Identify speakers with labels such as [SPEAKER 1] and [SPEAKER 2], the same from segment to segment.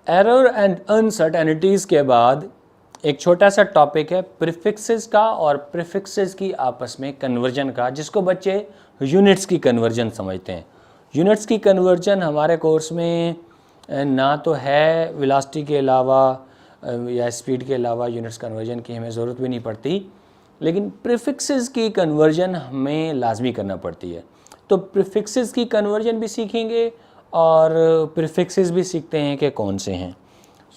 [SPEAKER 1] Error and uncertainties के बाद एक छोटा सा टॉपिक है प्रीफिक्सेस का और प्रीफिक्सेस की आपस में कन्वर्जन का, जिसको बच्चे यूनिट्स की कन्वर्जन समझते हैं। यूनिट्स की कन्वर्जन हमारे कोर्स में ना तो है, वेलोसिटी के अलावा या स्पीड के अलावा यूनिट्स कन्वर्जन की हमें ज़रूरत भी नहीं पड़ती, लेकिन प्रीफिक्सेस की कन्वर्जन हमें लाजमी करना पड़ती है। तो प्रीफिक्सेस की कन्वर्जन भी सीखेंगे और प्रीफिक्सेस भी सीखते हैं कि कौन से हैं।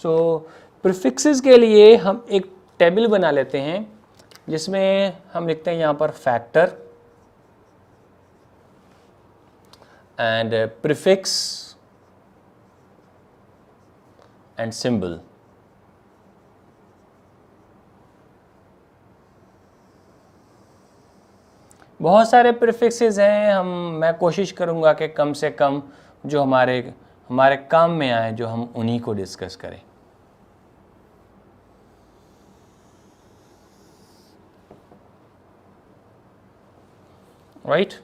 [SPEAKER 1] सो प्रीफिक्सेस के लिए हम एक टेबल बना लेते हैं जिसमें हम लिखते हैं यहाँ पर factor and prefix and symbol. बहुत सारे प्रीफिक्सेस हैं, मैं कोशिश करूँगा कि कम से कम जो हमारे काम में आए जो हम उन्हीं को डिस्कस करें। Right?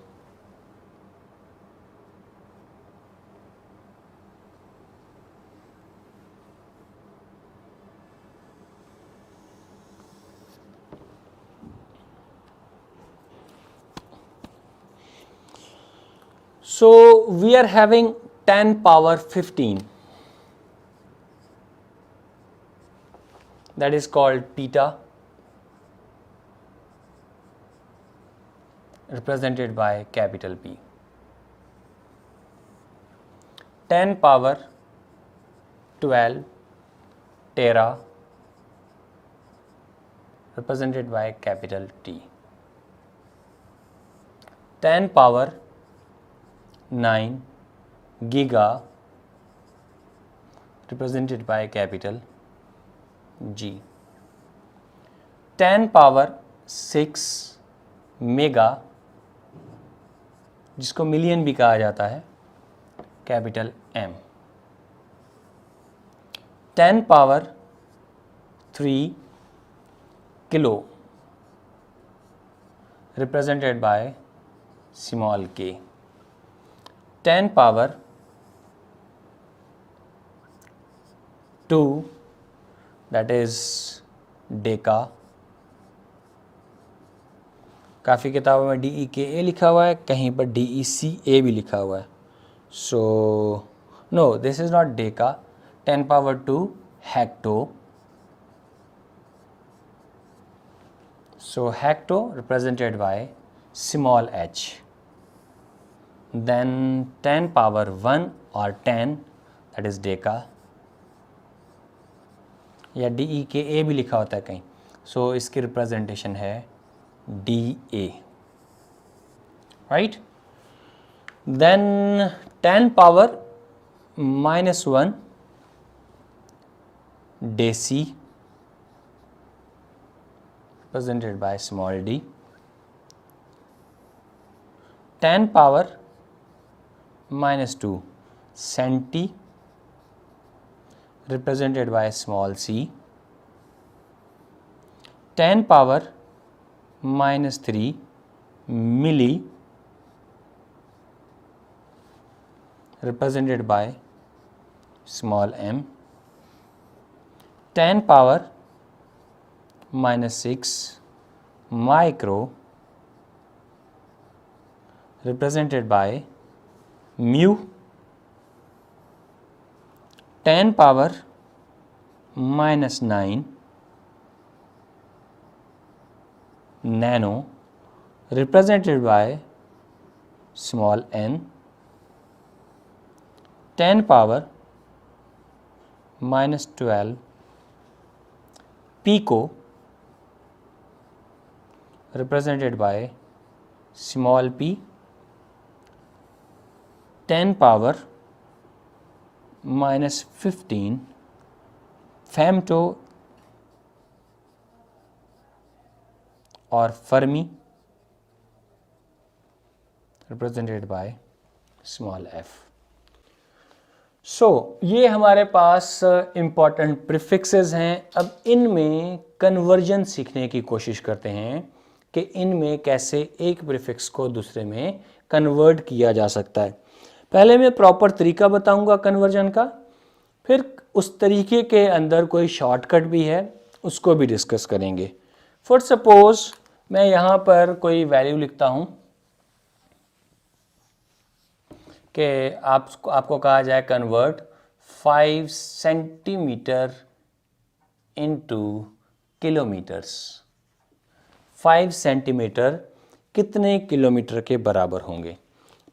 [SPEAKER 1] So we are having 10 power 15, that is called theta, represented by capital P. 10 power 12 tera, represented by capital T. 10 power 9 giga, represented by capital G. 10 power 6 mega, जिसको मिलियन भी कहा जाता है, capital M. 10 power 3 kilo, represented by small k. 10 power 2, that is Deka. काफ़ी किताबों में DEKA लिखा हुआ है, कहीं पर DECA भी लिखा हुआ है। So no, this is not deca. 10 power 2 hecto. So hecto represented by small h. Then 10 power 1 or 10, that is Deka, या DEKA भी लिखा होता है कहीं। सो इसकी रिप्रेजेंटेशन है DA, right? Then 10 power -1 deci, represented by small d. 10 power -2 centi, represented by small c. 10 power -3 milli, represented by small m. 10 power -6 micro, represented by mu. 10 power -9 nano, represented by small n. 10 power -12 pico, represented by small p. 10 power -15 femto और Fermi, represented by small f. सो ये हमारे पास important prefixes हैं। अब इनमें conversion सीखने की कोशिश करते हैं कि इनमें कैसे एक प्रीफिक्स को दूसरे में कन्वर्ट किया जा सकता है। पहले मैं प्रॉपर तरीका बताऊंगा कन्वर्जन का, फिर उस तरीके के अंदर कोई शॉर्टकट भी है, उसको भी डिस्कस करेंगे। फॉर सपोज मैं यहाँ पर कोई वैल्यू लिखता हूँ कि आपको कहा जाए convert 5 centimetre into kilometres. 5 centimetre कितने किलोमीटर के बराबर होंगे?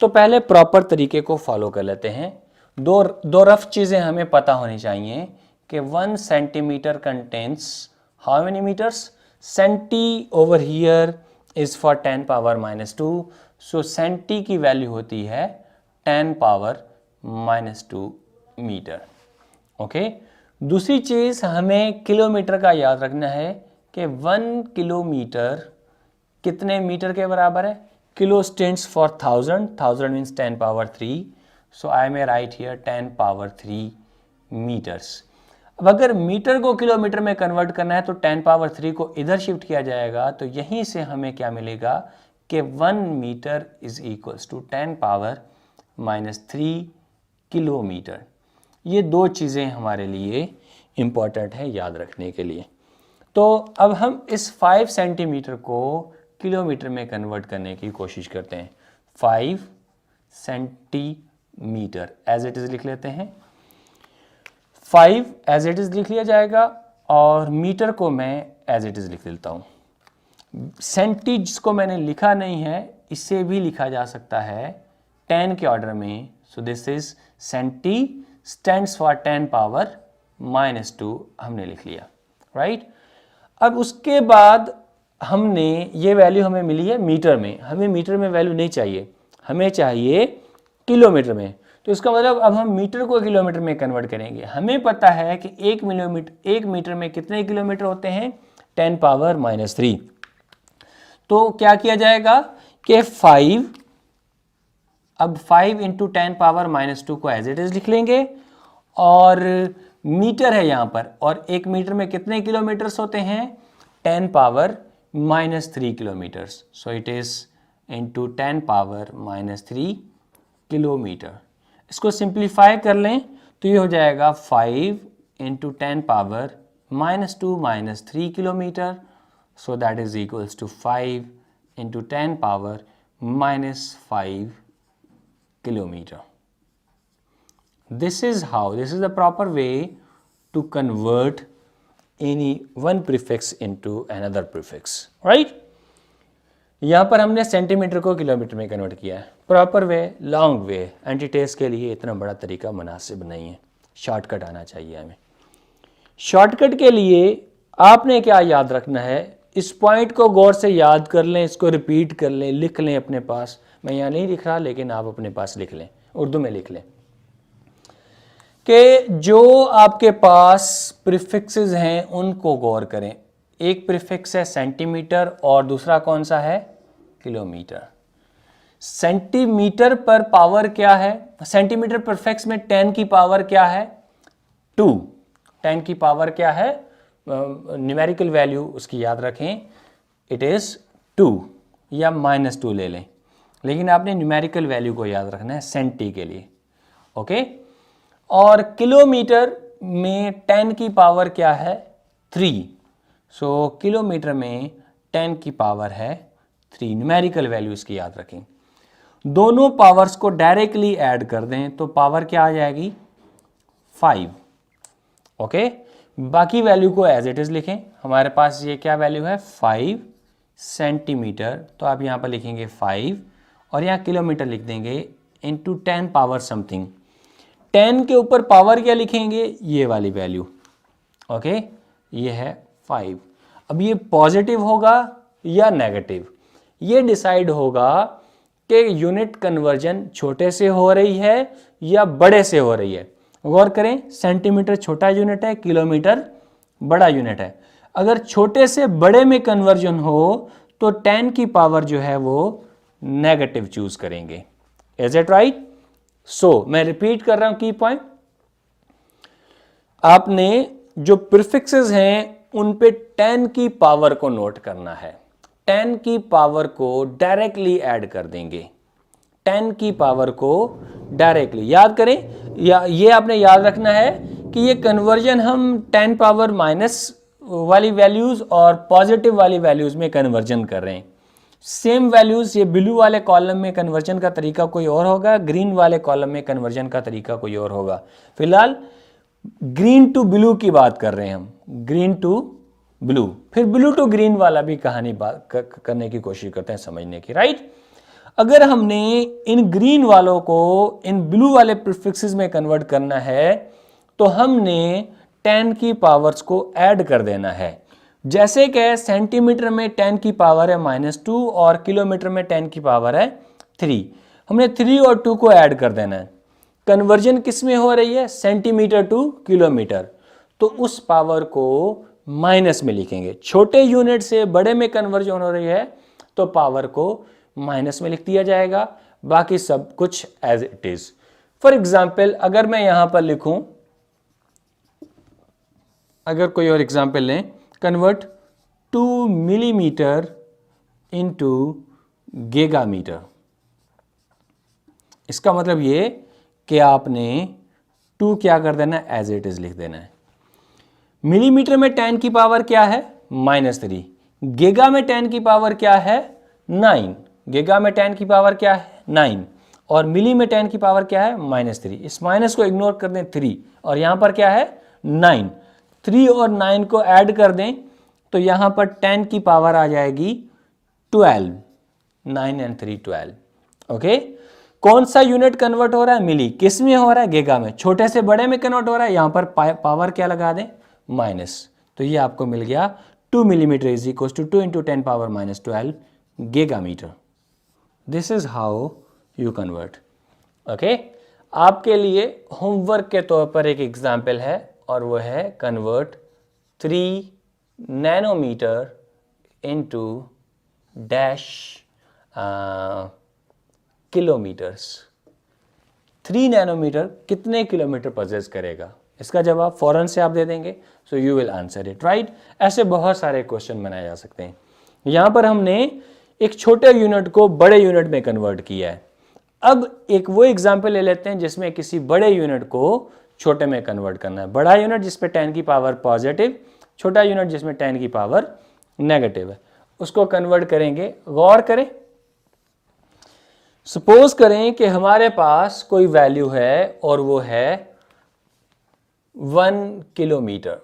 [SPEAKER 1] तो पहले प्रॉपर तरीके को फॉलो कर लेते हैं। दो रफ चीज़ें हमें पता होनी चाहिए कि 1 centimetre contains how many metres? Centi over here is for 10 power -2, so centi की वैल्यू होती है 10 पावर -2 मीटर। ओके, दूसरी चीज़ हमें किलोमीटर का याद रखना है कि 1 किलोमीटर कितने मीटर के बराबर है? Kilo stands for 1000, 1000 means 10 power 3, so I may write here 10 power 3 metres. अब अगर मीटर को किलोमीटर में कन्वर्ट करना है तो 10 पावर 3 को इधर शिफ्ट किया जाएगा, तो यहीं से हमें क्या मिलेगा कि 1 metre is equals to 10 power -3 kilometre. ये दो चीज़ें हमारे लिए इम्पॉर्टेंट है याद रखने के लिए। तो अब हम इस 5 सेंटीमीटर को किलोमीटर में कन्वर्ट करने की कोशिश करते हैं। 5 सेंटीमीटर एज इट इज़ लिख लेते हैं। 5 एज इट इज़ लिख लिया जाएगा और मीटर को मैं एज इट इज़ लिख देता हूँ। सेंटी जिसको मैंने लिखा नहीं है, इसे भी लिखा जा सकता है 10 के ऑर्डर में। So this is centi stands for 10 power -2 हमने लिख लिया, राइट। अब उसके बाद हमने ये वैल्यू हमें मिली है मीटर में, हमें मीटर में वैल्यू नहीं चाहिए, हमें चाहिए किलोमीटर में। तो इसका मतलब अब हम मीटर को किलोमीटर में कन्वर्ट करेंगे। हमें पता है कि 1 मीटर में कितने किलोमीटर होते हैं? 10 पावर -3। तो क्या किया जाएगा कि 5 इंटू 10 पावर -2 को एज इट इज लिख लेंगे, और मीटर है यहाँ पर, और 1 मीटर में कितने किलोमीटर्स होते हैं? 10 power -3 kilometres. So it is into 10 power -3 kilometre. इसको सिंप्लीफाई कर लें तो ये हो जाएगा 5 into 10 power -2 -3 kilometre. So that is equals to 5 into 10 power -5 kilometer. This is the proper way to convert any one prefix into another prefix, right? यहाँ पर हमने सेंटीमीटर को किलोमीटर में कन्वर्ट किया है। प्रॉपर वे, लॉन्ग वे, एंटीटेस के लिए इतना बड़ा तरीका मुनासिब नहीं है, शॉर्टकट आना चाहिए हमें। शॉर्टकट के लिए आपने क्या याद रखना है? इस पॉइंट को गौर से याद कर लें, इसको रिपीट कर लें, लिख लें अपने पास। मैं यहाँ नहीं लिख रहा, लेकिन आप अपने पास लिख लें, उर्दू में लिख लें कि जो आपके पास प्रीफिक्सेस हैं उनको गौर करें। एक प्रीफिक्स है सेंटीमीटर और दूसरा कौन सा है? किलोमीटर। सेंटीमीटर पर पावर क्या है? सेंटीमीटर प्रीफिक्स में 10 की पावर क्या है? 2। 10 की पावर क्या है? न्यूमेरिकल वैल्यू उसकी याद रखें, इट इज 2 या -2 ले लें, लेकिन आपने न्यूमेरिकल वैल्यू को याद रखना है सेंटी के लिए, ओके। और किलोमीटर में 10 की पावर क्या है? 3। सो किलोमीटर में 10 की पावर है 3, न्यूमेरिकल वैल्यू इसकी याद रखें। दोनों पावर्स को डायरेक्टली ऐड कर दें तो पावर क्या आ जाएगी? 5, ओके। बाकी वैल्यू को एज इट इज लिखें। हमारे पास ये क्या वैल्यू है? 5 सेंटीमीटर, तो आप यहाँ पर लिखेंगे 5 और यहाँ किलोमीटर लिख देंगे इंटू 10 पावर समथिंग। 10 के ऊपर पावर क्या लिखेंगे? ये वाली वैल्यू, ओके। ये है 5। अब ये पॉजिटिव होगा या नेगेटिव, ये डिसाइड होगा कि यूनिट कन्वर्जन छोटे से हो रही है या बड़े से हो रही है। गौर करें, सेंटीमीटर छोटा यूनिट है, किलोमीटर बड़ा यूनिट है। अगर छोटे से बड़े में कन्वर्जन हो तो 10 की पावर जो है वो नेगेटिव चूज करेंगे। Is it right? सो मैं रिपीट कर रहा हूं की पॉइंट। आपने जो प्रीफिक्सेस हैं उन पे 10 की पावर को नोट करना है। 10 की पावर को डायरेक्टली ऐड कर देंगे। 10 की पावर को डायरेक्टली याद करें, या ये आपने याद रखना है कि ये कन्वर्जन हम 10 पावर माइनस वाली वैल्यूज़ और पॉजिटिव वाली वैल्यूज़ में कन्वर्जन कर रहे हैं। सेम वैल्यूज़ ये ब्लू वाले कॉलम में कन्वर्जन का तरीका कोई और होगा, ग्रीन वाले कॉलम में कन्वर्जन का तरीका कोई और होगा। फिलहाल ग्रीन टू ब्लू की बात कर रहे हैं हम, ग्रीन टू ब्लू, फिर ब्लू टू ग्रीन वाला भी कहानी करने की कोशिश करते हैं समझने की, राइट। अगर हमने इन ग्रीन वालों को इन ब्लू वाले प्रीफिक्सेस में कन्वर्ट करना है तो हमने 10 की पावर्स को ऐड कर देना है। जैसे कि सेंटीमीटर में 10 की पावर है -2 और किलोमीटर में 10 की पावर है 3, हमने 3 और 2 को ऐड कर देना है। कन्वर्जन किस में हो रही है? सेंटीमीटर टू किलोमीटर, तो उस पावर को माइनस में लिखेंगे। छोटे यूनिट से बड़े में कन्वर्जन हो रही है तो पावर को माइनस में लिख दिया जाएगा, बाकी सब कुछ as it is. For example अगर मैं यहां पर लिखूं, अगर कोई और एग्जाम्पल लें, कन्वर्ट 2 मिलीमीटर इंटू गीगामीटर, इसका मतलब ये कि आपने 2 क्या कर देना है? एज इट इज लिख देना है। मिलीमीटर में 10 की पावर क्या है? -3। गीगा में 10 की पावर क्या है? 9। गीगा में 10 की पावर क्या है? 9। और मिली में 10 की पावर क्या है? -3। इस माइनस को इग्नोर कर दें 3, और यहां पर क्या है? 9। 3 और 9 को ऐड कर दें तो यहां पर 10 की पावर आ जाएगी 12। 9 एंड 3 12। ओके, कौन सा यूनिट कन्वर्ट हो रहा है? मिली। किस में हो रहा है? गीगा में। छोटे से बड़े में कन्वर्ट हो रहा है, यहां पर पावर क्या लगा दें? माइनस। तो ये आपको मिल गया 2 millimetre is equal to 2 into 10 power -12 gigametre. This is how you convert. Okay, आपके लिए होमवर्क के तौर पर एक एग्जाम्पल है और वो है convert 3 nanometre into dash kilometres. 3 nanometre कितने किलोमीटर पजेस करेगा? इसका जवाब फौरन से आप दे देंगे, so you will answer it, right. ऐसे बहुत सारे क्वेश्चन बनाए जा सकते हैं। यहां पर हमने एक छोटे यूनिट को बड़े यूनिट में कन्वर्ट किया है। अब एक वो एग्जाम्पल ले लेते हैं जिसमें किसी बड़े यूनिट को छोटे में कन्वर्ट करना है। बड़ा यूनिट जिसपे 10 की पावर पॉजिटिव, छोटा यूनिट जिसमें 10 की पावर नेगेटिव है, उसको कन्वर्ट करेंगे। गौर करें, सपोज करें कि हमारे पास कोई वैल्यू है और वो है 1 किलोमीटर,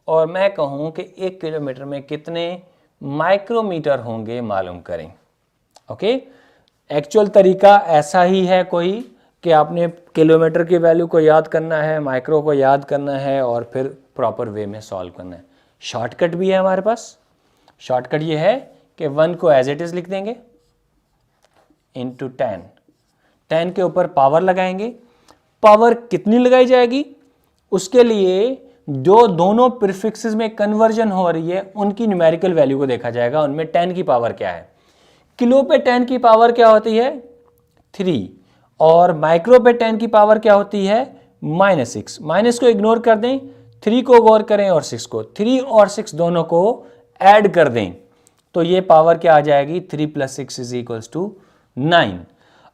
[SPEAKER 1] और मैं कहूं कि 1 किलोमीटर में कितने माइक्रोमीटर होंगे मालूम करें। ओके, एक्चुअल तरीका ऐसा ही है कोई कि आपने किलोमीटर की वैल्यू को याद करना है, माइक्रो को याद करना है और फिर प्रॉपर वे में सॉल्व करना है। शॉर्टकट भी है हमारे पास। शॉर्टकट ये है कि 1 को एज इट इज लिख देंगे इंटू 10। 10 के ऊपर पावर लगाएंगे। पावर कितनी लगाई जाएगी? उसके लिए जो दोनों प्रीफिक्सेस में कन्वर्जन हो रही है उनकी न्यूमेरिकल वैल्यू को देखा जाएगा, उनमें 10 की पावर क्या है। किलो पे 10 की पावर क्या होती है? 3, और माइक्रो पे 10 की पावर क्या होती है? -6। माइनस को इग्नोर कर दें, 3 को गौर करें और 6 को। 3 और 6 दोनों को ऐड कर दें तो ये पावर क्या आ जाएगी? 3 + 6 = 9।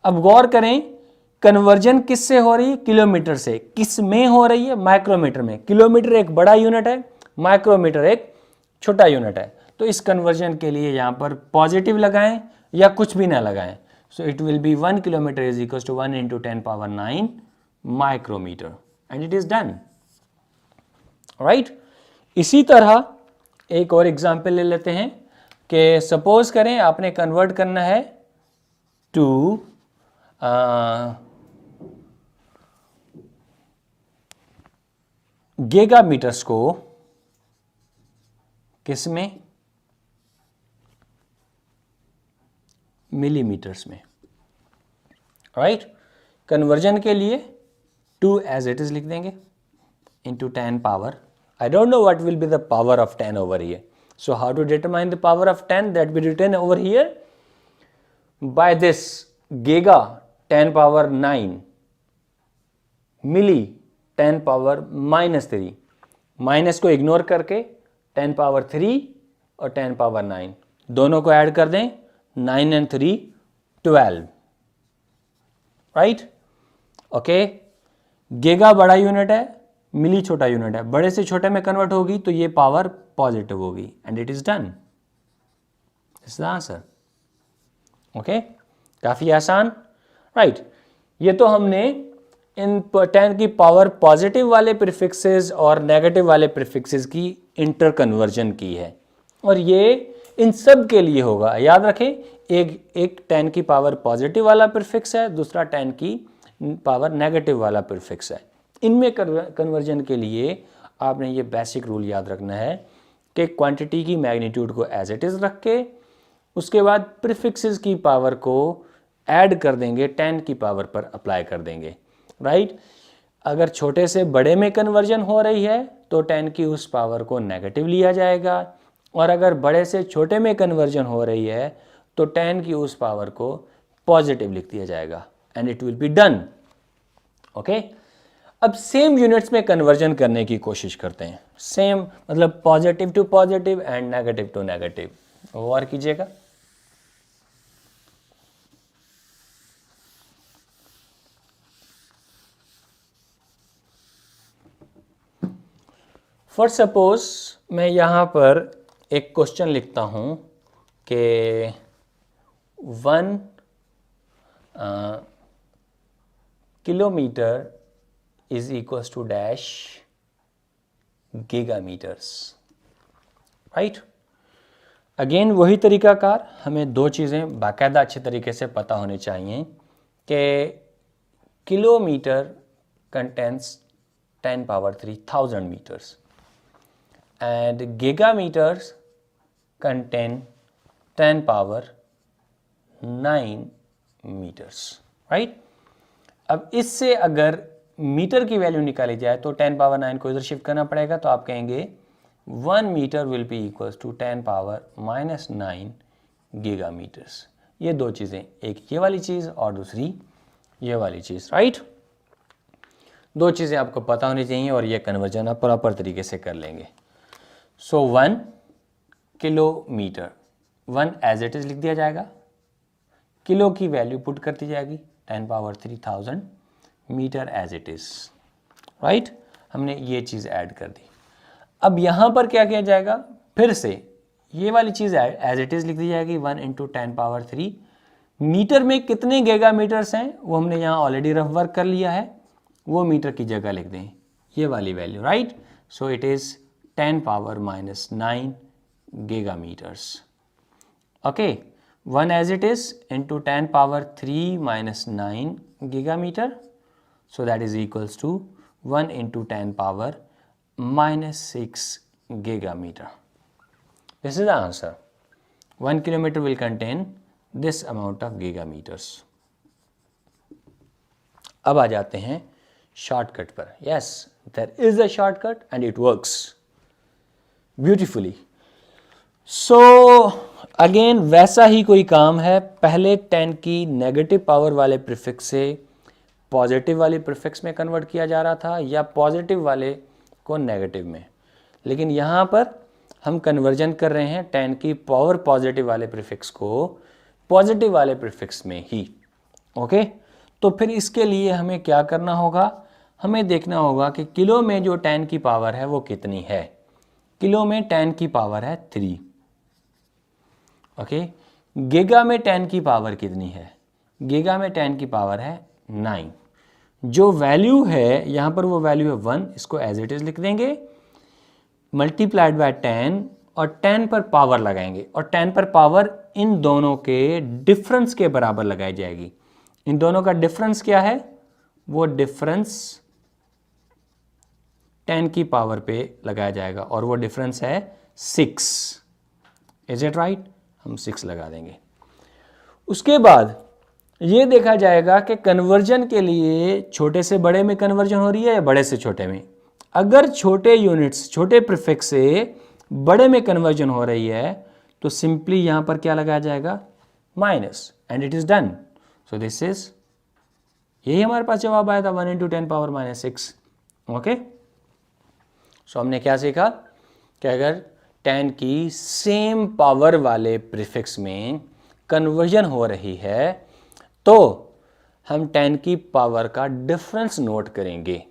[SPEAKER 1] अब गौर करें, कन्वर्जन किससे हो रही है? किलोमीटर से। किस में हो रही है? माइक्रोमीटर में। किलोमीटर एक बड़ा यूनिट है, माइक्रोमीटर एक छोटा यूनिट है। तो इस कन्वर्जन के लिए यहां पर पॉजिटिव लगाएं या कुछ भी ना लगाएं। So it will be 1 kilometre is equal to 1 into 10 power 9 micrometre, and it is done, right. इसी तरह एक और एग्जाम्पल ले लेते हैं कि सपोज करें आपने कन्वर्ट करना है टू गीगामीटर्स को किस में? मिलीमीटर्स में, राइट। कन्वर्जन के लिए 2 एज इट इज लिख देंगे into 10 power. I don't know what will be the power of 10 over here, so how to determine the power of 10 that be written over here? By this giga 10 power 9, milli 10 power -3, minus को ignore करके 10 power 3 और 10 power 9 दोनों को add कर दें, 9 and 3 12, right. Okay, giga बड़ा unit है, मिली छोटा यूनिट है, बड़े से छोटे में कन्वर्ट होगी तो ये पावर पॉजिटिव होगी and it is done. This is the answer. Okay, काफी आसान, राइट। ये तो हमने इन 10 की पावर पॉजिटिव वाले प्रीफिक्सेस और नेगेटिव वाले प्रीफिक्सेस की इंटर कन्वर्जन की है, और ये इन सब के लिए होगा। याद रखें, एक 10 की पावर पॉजिटिव वाला प्रीफिक्स है, दूसरा 10 की पावर नेगेटिव वाला प्रीफिक्स है। इनमें कन्वर्जन के लिए आपने ये बेसिक रूल याद रखना है कि क्वांटिटी की मैग्नीट्यूड को एज इट इज रख के उसके बाद प्रीफिक्सेस की पावर को ऐड कर देंगे, 10 की पावर पर अप्लाई कर देंगे, राइट। अगर छोटे से बड़े में कन्वर्जन हो रही है तो 10 की उस पावर को नेगेटिव लिया जाएगा, और अगर बड़े से छोटे में कन्वर्जन हो रही है तो 10 की उस पावर को पॉजिटिव लिख दिया जाएगा and it will be done. Okay, अब सेम यूनिट्स में कन्वर्जन करने की कोशिश करते हैं। सेम मतलब positive to positive and negative to negative. और कीजिएगा। फॉर सपोज मैं यहां पर एक क्वेश्चन लिखता हूं कि 1 kilometre is equals to dash gigametres, right. Again वही तरीकाकार, हमें दो चीज़ें बाकायदा अच्छे तरीके से पता होनी चाहिए कि kilometre contains 10 power 3 1000 metres and gigameters contain 10 power 9 meters, right? अब इससे अगर मीटर की वैल्यू निकाली जाए तो 10 पावर 9 को इधर शिफ्ट करना पड़ेगा, तो आप कहेंगे 1 metre will be equals to 10 power -9 gigametres. ये दो चीज़ें, एक ये वाली चीज़ और दूसरी ये वाली चीज़, राइट। दो चीज़ें आपको पता होनी चाहिए और ये कन्वर्जन आप प्रॉपर तरीके से कर लेंगे। सो 1 किलोमीटर, 1 एज इट इज लिख दिया जाएगा, किलो की वैल्यू पुट कर दी जाएगी 10 power 3000 metre as it is, right. हमने ये चीज़ ऐड कर दी। अब यहाँ पर क्या किया जाएगा, फिर से ये वाली चीज़ एज इट इज लिख दी जाएगी 1 इंटू 10 पावर 3। मीटर में कितने गीगामीटर्स हैं वो हमने यहाँ ऑलरेडी रफ वर्क कर लिया है, वो मीटर की जगह लिख दें ये वाली value, right. So it is 10 power -9 gigameters. Okay, 1 as it is into 10 power 3 -9 gigameter. So that is equals to 1 into 10 power -6 gigameter. This is the answer. 1 kilometer will contain this amount of gigameters. अब आ जाते हैं shortcut पर। Yes, there is a shortcut and it works beautifully. So again वैसा ही कोई काम है, पहले 10 की नेगेटिव पावर वाले प्रीफिक्स से पॉजिटिव वाले प्रीफिक्स में कन्वर्ट किया जा रहा था या पॉजिटिव वाले को नेगेटिव में, लेकिन यहाँ पर हम कन्वर्जन कर रहे हैं 10 की पावर पॉजिटिव वाले प्रीफिक्स को पॉजिटिव वाले प्रीफिक्स में ही। ओके, तो फिर इसके लिए हमें क्या करना होगा, हमें देखना होगा कि किलो में जो 10 की पावर है वो कितनी है। किलो में 10 की पावर है 3, ओके। गीगा में 10 की पावर कितनी है, गीगा में 10 की पावर है 9। जो वैल्यू है यहाँ पर वो वैल्यू है 1, इसको एज इट इज लिख देंगे, मल्टीप्लाइड बाय 10 और 10 पर पावर लगाएंगे, और 10 पर पावर इन दोनों के डिफरेंस के बराबर लगाई जाएगी। इन दोनों का डिफरेंस क्या है, वो डिफरेंस 10 की पावर पे लगाया जाएगा और वो डिफरेंस है 6। इज इट राइट, हम 6 लगा देंगे। उसके बाद ये देखा जाएगा कि कन्वर्जन के लिए छोटे से बड़े में कन्वर्जन हो रही है या बड़े से छोटे में। अगर छोटे यूनिट्स छोटे प्रीफिक्स से बड़े में कन्वर्जन हो रही है तो सिंपली यहाँ पर क्या लगाया जाएगा, minus, and it is done. So this is, यही हमारे पास जवाब आया था 1 इंटू 10 पावर -6। ओके, सो हमने क्या सीखा कि अगर 10 की सेम पावर वाले प्रीफिक्स में कन्वर्जन हो रही है तो हम 10 की पावर का डिफरेंस नोट करेंगे।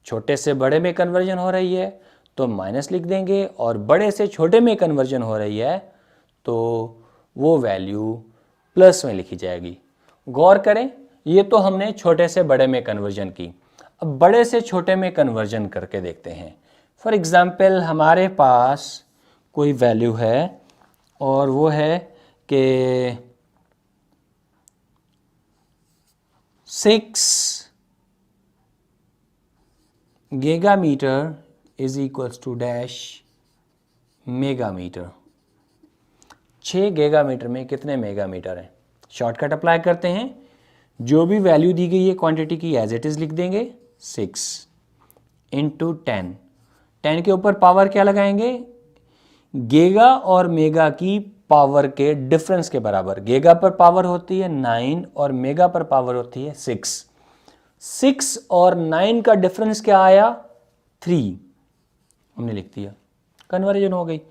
[SPEAKER 1] छोटे से बड़े में कन्वर्जन हो रही है तो माइनस लिख देंगे, और बड़े से छोटे में कन्वर्जन हो रही है तो वो वैल्यू प्लस में लिखी जाएगी। गौर करें, ये तो हमने छोटे से बड़े में कन्वर्जन की। अब बड़े से छोटे में कन्वर्जन करके देखते हैं। फॉर एग्जाम्पल हमारे पास कोई वैल्यू है और वो है कि 6 गीगामीटर इज इक्वल्स टू डैश मेगामीटर। 6 गीगामीटर में कितने मेगामीटर हैं? शॉर्टकट अप्लाई करते हैं, जो भी वैल्यू दी गई है क्वांटिटी की एज इट इज लिख देंगे, 6 इंटू 10। 10 के ऊपर पावर क्या लगाएंगे? गीगा और मेगा की पावर के डिफरेंस के बराबर। गीगा पर पावर होती है 9 और मेगा पर पावर होती है 6। 6 और 9 का डिफरेंस क्या आया? 3। हमने लिख दिया, कन्वर्जन हो गई।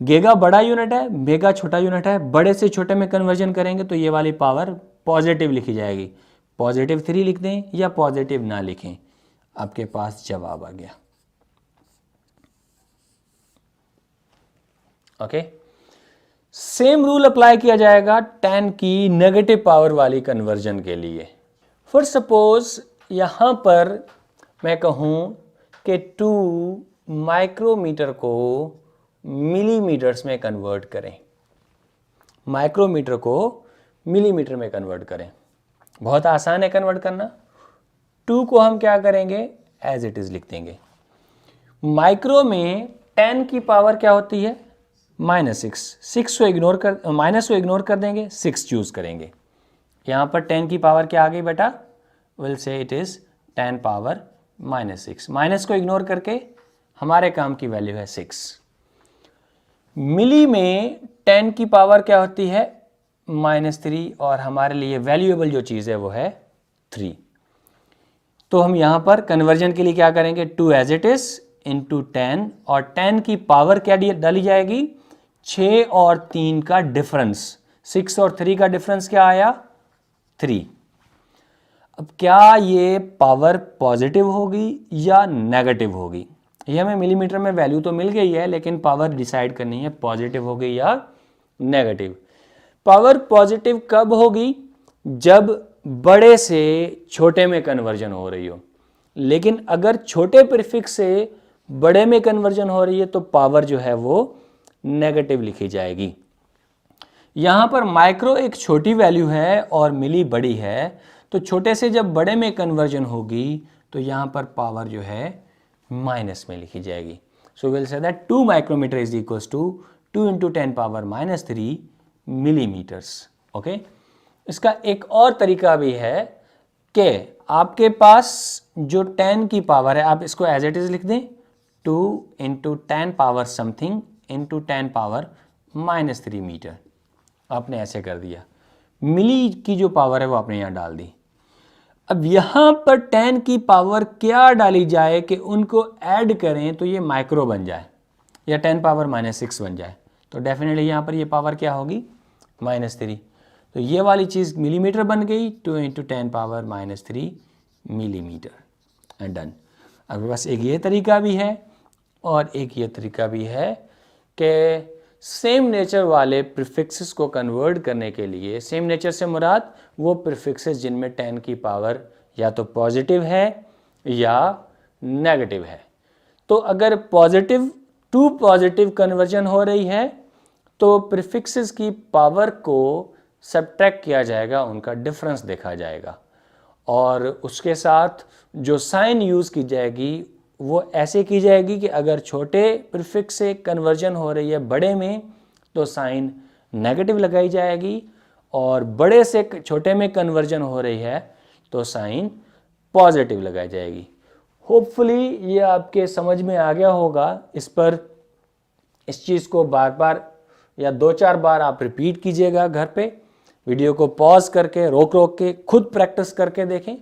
[SPEAKER 1] गीगा बड़ा यूनिट है, मेगा छोटा यूनिट है। बड़े से छोटे में कन्वर्जन करेंगे तो ये वाली पावर पॉजिटिव लिखी जाएगी। +3 लिख दें या पॉजिटिव ना लिखें, आपके पास जवाब आ गया। ओके, सेम रूल अप्लाई किया जाएगा 10 की नेगेटिव पावर वाली कन्वर्जन के लिए। फॉर सपोज यहां पर मैं कहूं कि 2 माइक्रोमीटर को मिलीमीटर्स में कन्वर्ट करें। माइक्रोमीटर को मिलीमीटर में कन्वर्ट करें, बहुत आसान है कन्वर्ट करना। 2 को हम क्या करेंगे? एज इट इज लिख देंगे। माइक्रो में 10 की पावर क्या होती है? -6। 6 को इग्नोर कर, माइनस को इग्नोर कर देंगे, 6 चूज करेंगे। यहां पर 10 की पावर क्या आ गई बेटा? Will say it is 10 power -6। Minus को इग्नोर करके हमारे काम की वैल्यू है 6। मिली में 10 की पावर क्या होती है? -3, और हमारे लिए वैल्यूएबल जो चीज़ है वो है 3। तो हम यहाँ पर कन्वर्जन के लिए क्या करेंगे? 2 एज इट इज इंटू 10, और 10 की पावर क्या डाली जाएगी? 6 और 3 का डिफरेंस। 6 और 3 का डिफरेंस क्या आया? 3। अब क्या ये पावर पॉजिटिव होगी या नेगेटिव होगी? ये हमें मिलीमीटर में वैल्यू तो मिल गई है, लेकिन पावर डिसाइड करनी है पॉजिटिव होगी या नेगेटिव। पावर पॉजिटिव कब होगी? जब बड़े से छोटे में कन्वर्जन हो रही हो। लेकिन अगर छोटे प्रीफिक्स से बड़े में कन्वर्जन हो रही है तो पावर जो है वो नेगेटिव लिखी जाएगी। यहां पर माइक्रो एक छोटी वैल्यू है और मिली बड़ी है, तो छोटे से जब बड़े में कन्वर्जन होगी तो यहां पर पावर जो है माइनस में लिखी जाएगी। So will say that 2 micrometre is equals to 2 into 10 power -3 millimetres. Okay, इसका एक और तरीका भी है कि आपके पास जो 10 की पावर है, आप इसको एज इट इज लिख दें, 2 into 10 power something into 10 power -3 metre. आपने ऐसे कर दिया। मिली की जो पावर है वो आपने यहाँ डाल दी। अब यहां पर 10 की पावर क्या डाली जाए कि उनको ऐड करें तो ये माइक्रो बन जाए, या 10 पावर -6 बन जाए। तो डेफिनेटली यहां पर ये पावर क्या होगी? -3। तो ये वाली चीज़ मिलीमीटर बन गई, 2 into 10 power -3 millimetre. And done. अब बस एक ये तरीका भी है और एक ये तरीका भी है कि सेम नेचर वाले प्रीफिक्सेस को कन्वर्ट करने के लिए, सेम नेचर से मुराद वो प्रीफिक्सेस जिनमें 10 की पावर या तो पॉजिटिव है या नेगेटिव है। तो अगर पॉजिटिव टू पॉजिटिव कन्वर्जन हो रही है तो प्रीफिक्सेस की पावर को सब्ट्रैक्ट किया जाएगा, उनका डिफरेंस देखा जाएगा, और उसके साथ जो साइन यूज़ की जाएगी वो ऐसे की जाएगी कि अगर छोटे प्रीफिक्स से कन्वर्जन हो रही है बड़े में तो साइन नेगेटिव लगाई जाएगी, और बड़े से छोटे में कन्वर्जन हो रही है तो साइन पॉजिटिव लगाई जाएगी। होपफुली ये आपके समझ में आ गया होगा। इस चीज़ को बार बार या 2-4 बार आप रिपीट कीजिएगा घर पे, वीडियो को पॉज करके रोक के खुद प्रैक्टिस करके देखें।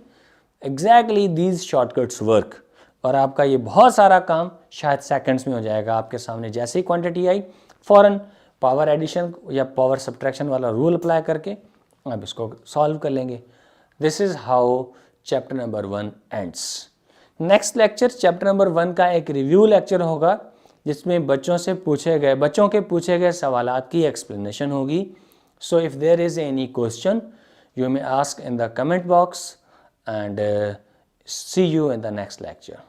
[SPEAKER 1] एग्जैक्टली दीज शॉर्टकट्स वर्क, और आपका ये बहुत सारा काम शायद सेकंड्स में हो जाएगा। आपके सामने जैसे ही क्वांटिटी आई फौरन पावर एडिशन या पावर सब्ट्रैक्शन वाला रूल अप्लाई करके आप इसको सॉल्व कर लेंगे। This is how chapter number 1 ends. Next lecture chapter number 1 का एक रिव्यू लेक्चर होगा, जिसमें बच्चों के पूछे गए सवालात की एक्सप्लेनेशन होगी. So if there is any question you may ask in the comment box, and see you in the next lecture.